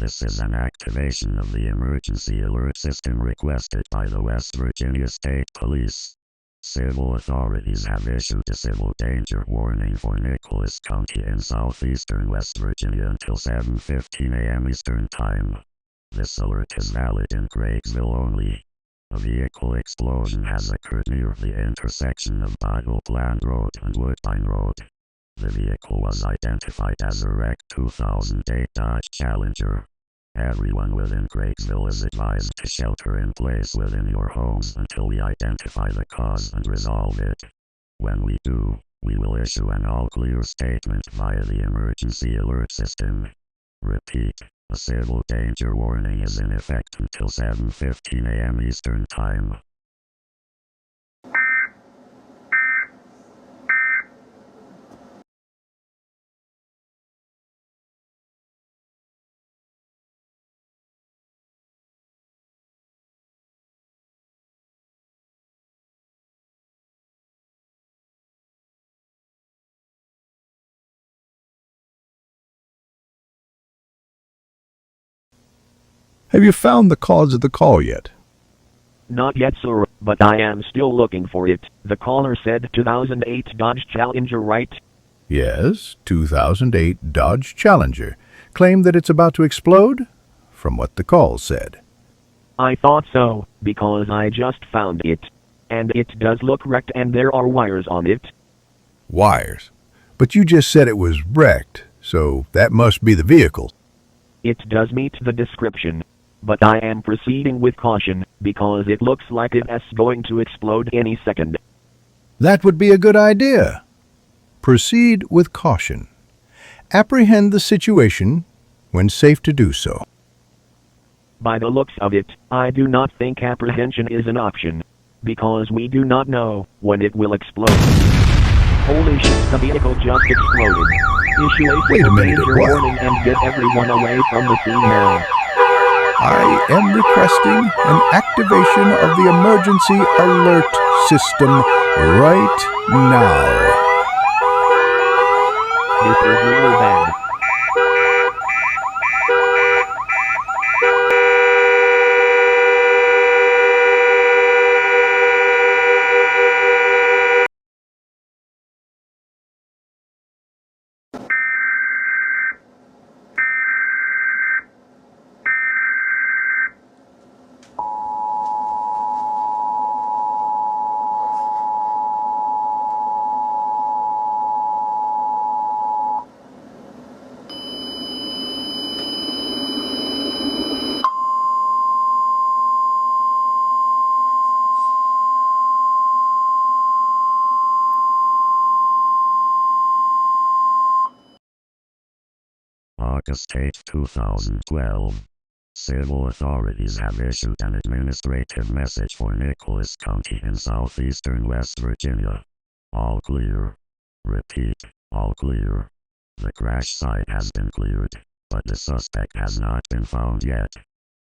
This is an activation of the emergency alert system requested by the West Virginia State Police. Civil authorities have issued a civil danger warning for Nicholas County in southeastern West Virginia until 7:15 a.m. Eastern Time. This alert is valid in Craigsville only. A vehicle explosion has occurred near the intersection of Bottle Plant Road and Woodbine Road. The vehicle was identified as a wrecked 2008 Dodge Challenger. Everyone within Craigsville is advised to shelter in place within your homes until we identify the cause and resolve it. When we do, we will issue an all-clear statement via the emergency alert system. Repeat, a civil danger warning is in effect until 7:15 a.m. Eastern Time. Have you found the cause of the call yet? Not yet, sir, but I am still looking for it. The caller said 2008 Dodge Challenger, right? Yes, 2008 Dodge Challenger. Claimed that it's about to explode? From what the call said. I thought so, because I just found it. And it does look wrecked and there are wires on it. Wires? But you just said it was wrecked, so that must be the vehicle. It does meet the description. But I am proceeding with caution, because it looks like it's going to explode any second. That would be a good idea. Proceed with caution. Apprehend the situation when safe to do so. By the looks of it, I do not think apprehension is an option. Because we do not know when it will explode. Holy shit, the vehicle just exploded. Issue a civil danger warning and get everyone away from the scene now. I am requesting an activation of the emergency alert system right now. This is really bad. August 8, 2012. Civil authorities have issued an administrative message for Nicholas County in southeastern West Virginia. All clear. Repeat, all clear. The crash site has been cleared, but the suspect has not been found yet.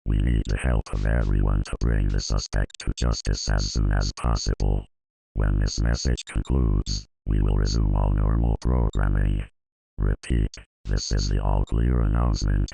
We need the help of everyone to bring the suspect to justice as soon as possible. When this message concludes, we will resume all normal programming. Repeat, this is the all clear announcement.